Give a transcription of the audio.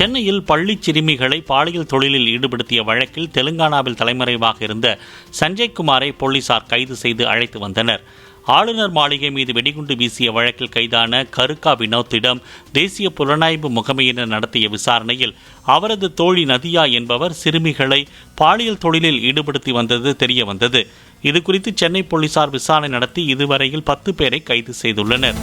சென்னையில் பள்ளி சிறுமிகளை பாலியல் தொழிலில் ஈடுபடுத்திய வழக்கில் தெலுங்கானாவில் தலைமறைவாக இருந்த சஞ்சய்குமாரை போலீசார் கைது செய்து அழைத்து வந்தனர். ஆளுநர் மாளிகை மீது வெடிகுண்டு வீசிய வழக்கில் கைதான கருக்கா வினோத்திடம் தேசிய புலனாய்வு முகமையினர் நடத்திய விசாரணையில் அவரது தோழி நதியா என்பவர் சிறுமிகளை பாலியல் தொழிலில் ஈடுபடுத்தி வந்தது தெரியவந்தது. இதுகுறித்து சென்னை போலீசார் விசாரணை நடத்தி இதுவரையில் 10 பேரை கைது செய்துள்ளனர்.